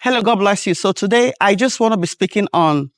Hello, God bless you. So today I just want to be speaking on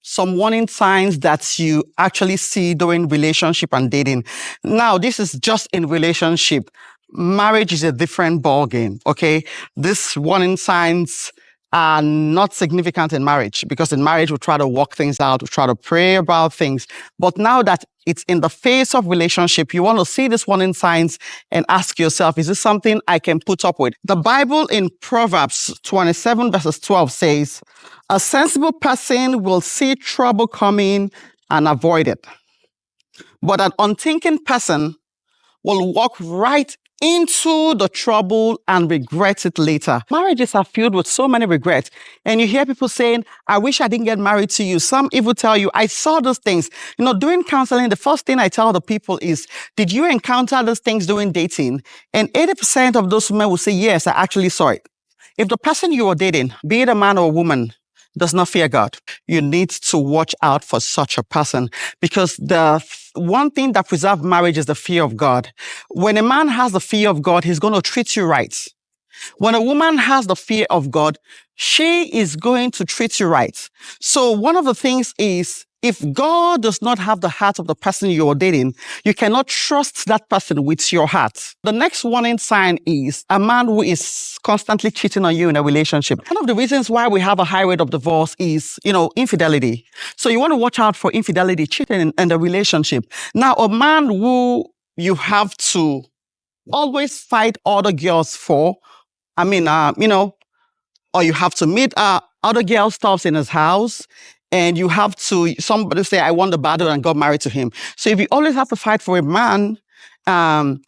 some warning signs that you actually see during relationship and dating. Now, this is just in relationship. Marriage is a different ball game. Okay. These warning signs are not significant in marriage because in marriage we try to work things out, we try to pray about things. But now that it's in the face of relationship, you want to see these warning signs and ask yourself, is this something I can put up with? The Bible in Proverbs 27 verses 12 says, a sensible person will see trouble coming and avoid it. But an unthinking person will walk right into the trouble and regret it later. Marriages are filled with so many regrets. And you hear people saying, I wish I didn't get married to you. Some even tell you, I saw those things. During counseling, the first thing I tell the people is, did you encounter those things during dating? And 80% of those women will say, yes, I actually saw it. If the person you are dating, be it a man or a woman, does not fear God, you need to watch out for such a person, because the one thing that preserves marriage is the fear of God. When a man has the fear of God, he's going to treat you right. When a woman has the fear of God, she is going to treat you right. So one of the things is, if God does not have the heart of the person you're dating, you cannot trust that person with your heart. The next warning sign is a man who is constantly cheating on you in a relationship. One of the reasons why we have a high rate of divorce is, infidelity. So you want to watch out for infidelity, cheating in the relationship. Now, a man who you have to always fight other girls for, or you have to meet other girl stuffs in his house, and you have to, somebody say, I won the battle and got married to him. So if you always have to fight for a man, in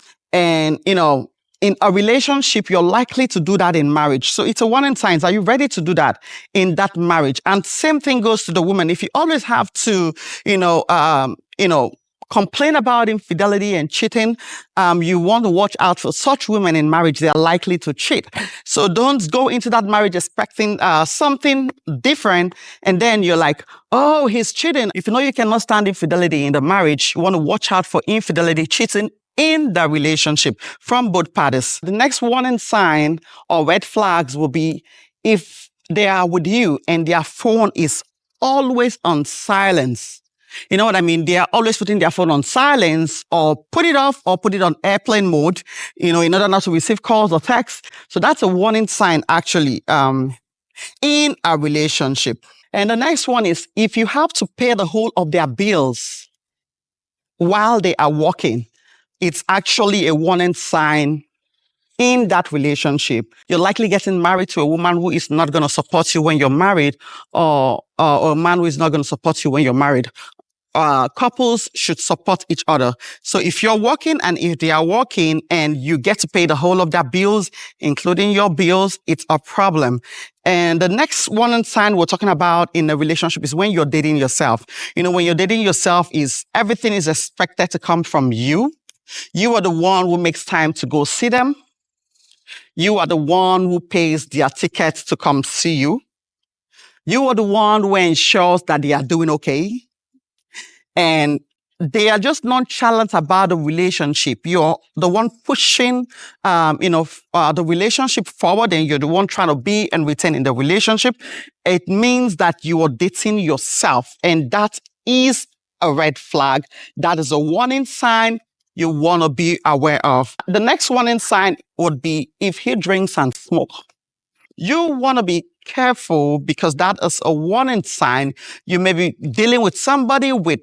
a relationship, you're likely to do that in marriage. So it's a warning sign. Are you ready to do that in that marriage? And same thing goes to the woman. If you always have to, complain about infidelity and cheating, you want to watch out for such women in marriage. They are likely to cheat. So don't go into that marriage expecting something different, and then you're like, oh, he's cheating. If you know you cannot stand infidelity in the marriage, you want to watch out for infidelity, cheating in the relationship from both parties. The next warning sign or red flags will be if they are with you and their phone is always on silence. You know what I mean? They are always putting their phone on silence, or put it off, or put it on airplane mode, in order not to receive calls or texts. So that's a warning sign, actually, in a relationship. And the next one is if you have to pay the whole of their bills while they are working, it's actually a warning sign in that relationship. You're likely getting married to a woman who is not going to support you when you're married, or a man who is not going to support you when you're married. Couples should support each other. So if you're working and if they are working and you get to pay the whole of their bills, including your bills, it's a problem. And the next warning sign we're talking about in a relationship is when you're dating yourself. When you're dating yourself, is everything is expected to come from you. You are the one who makes time to go see them. You are the one who pays their tickets to come see you. You are the one who ensures that they are doing okay. And they are just nonchalant about the relationship. You're the one pushing, the relationship forward, and you're the one trying to be and retain in the relationship. It means that you are dating yourself, and that is a red flag. That is a warning sign you want to be aware of. The next warning sign would be if he drinks and smokes. You want to be careful, because that is a warning sign. You may be dealing with somebody with,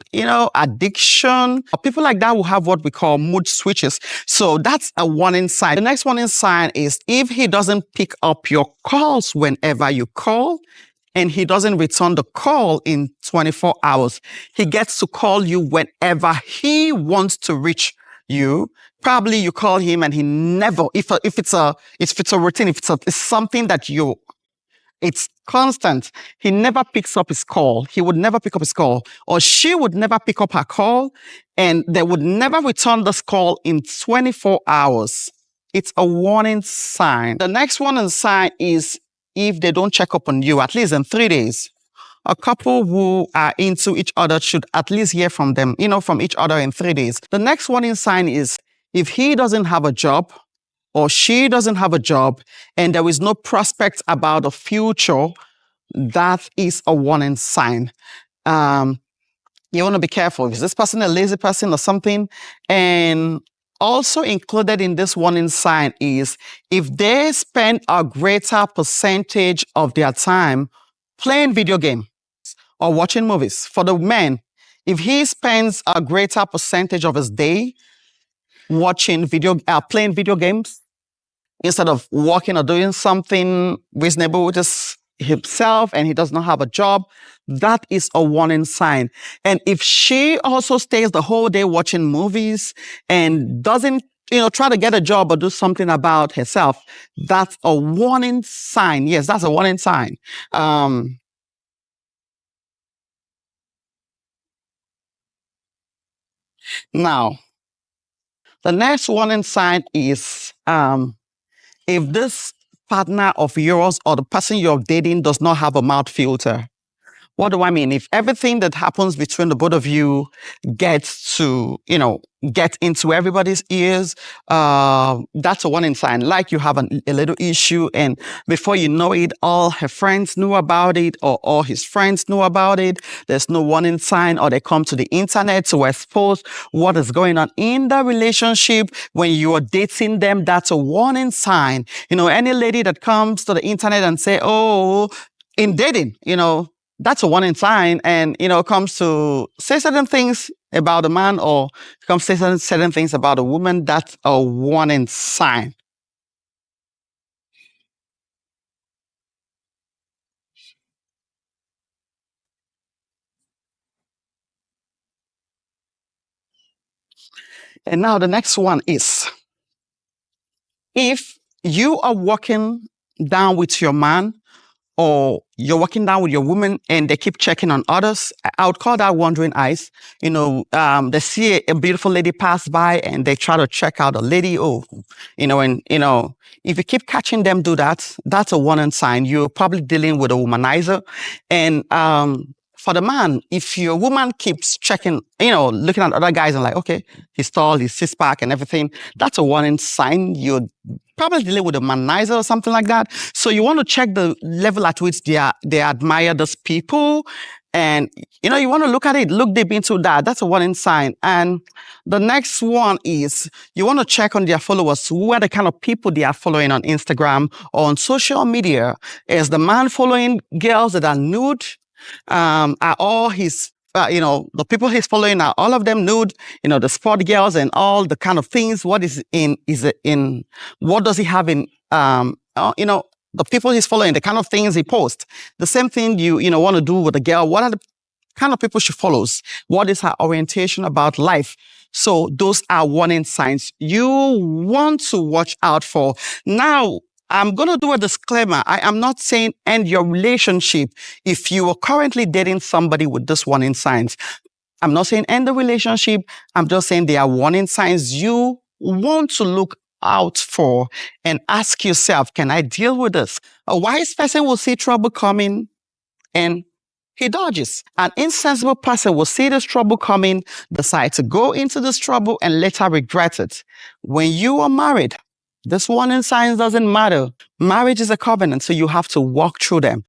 addiction. People like that will have what we call mood switches. So that's a warning sign. The next warning sign is if he doesn't pick up your calls whenever you call, and he doesn't return the call in 24 hours. He gets to call you whenever he wants to reach you. Probably you call him and he never, if it's a routine, if it's something that it's constant, he never picks up his call. He would never pick up his call, or she would never pick up her call, and they would never return this call in 24 hours. It's a warning sign. The next warning sign is if they don't check up on you at least in 3 days. A couple who are into each other should at least hear from them, from each other in 3 days. The next warning sign is if he doesn't have a job, or she doesn't have a job and there is no prospect about the future, that is a warning sign. Um, you want to be careful. Is this person a lazy person or something? And also included in this warning sign is if they spend a greater percentage of their time playing video game or watching movies. For the men, if he spends a greater percentage of his day playing video games instead of working or doing something reasonable with himself, and he does not have a job, that is a warning sign. And if she also stays the whole day watching movies and doesn't try to get a job or do something about herself, that's a warning sign. Yes, that's a warning sign. Now, the next warning sign is if this partner of yours or the person you're dating does not have a mouth filter. What do I mean? If everything that happens between the both of you gets to, get into everybody's ears, that's a warning sign. Like you have a little issue, and before you know it, all her friends knew about it, or all his friends knew about it. There's no warning sign, or they come to the internet to expose what is going on in the relationship. When you are dating them, that's a warning sign. Any lady that comes to the internet and say, "Oh, in dating, that's a warning sign," and comes to say certain things about a man, or comes to say certain things about a woman, that's a warning sign. And now the next one is if you are walking down with your man, or you're walking down with your woman and they keep checking on others, I would call that wandering eyes. They see a beautiful lady pass by and they try to check out a lady. Oh, and if you keep catching them do that, that's a warning sign. You're probably dealing with a womanizer. And for the man, if your woman keeps checking, looking at other guys and like, okay, he's tall, he's six pack and everything, that's a warning sign. You're probably dealing with a womanizer or something like that. So you want to check the level at which they admire those people. And, you want to look at it, look deep into that. That's a warning sign. And the next one is you want to check on their followers. Who are the kind of people they are following on Instagram or on social media? Is the man following girls that are nude? Are all his the people he's following, are all of them nude, the sport girls and all the kind of things? What is it in, what does he have in, the people he's following, the kind of things he posts? The same thing you want to do with a girl. What are the kind of people she follows? What is her orientation about life? So those are warning signs you want to watch out for. Now, I'm going to do a disclaimer. I am not saying end your relationship if you are currently dating somebody with this warning signs. I'm not saying end the relationship. I'm just saying there are warning signs you want to look out for and ask yourself, can I deal with this? A wise person will see trouble coming and he dodges. An insensible person will see this trouble coming, decide to go into this trouble, and later regret it. When you are married, this warning signs doesn't matter. Marriage is a covenant, so you have to walk through them.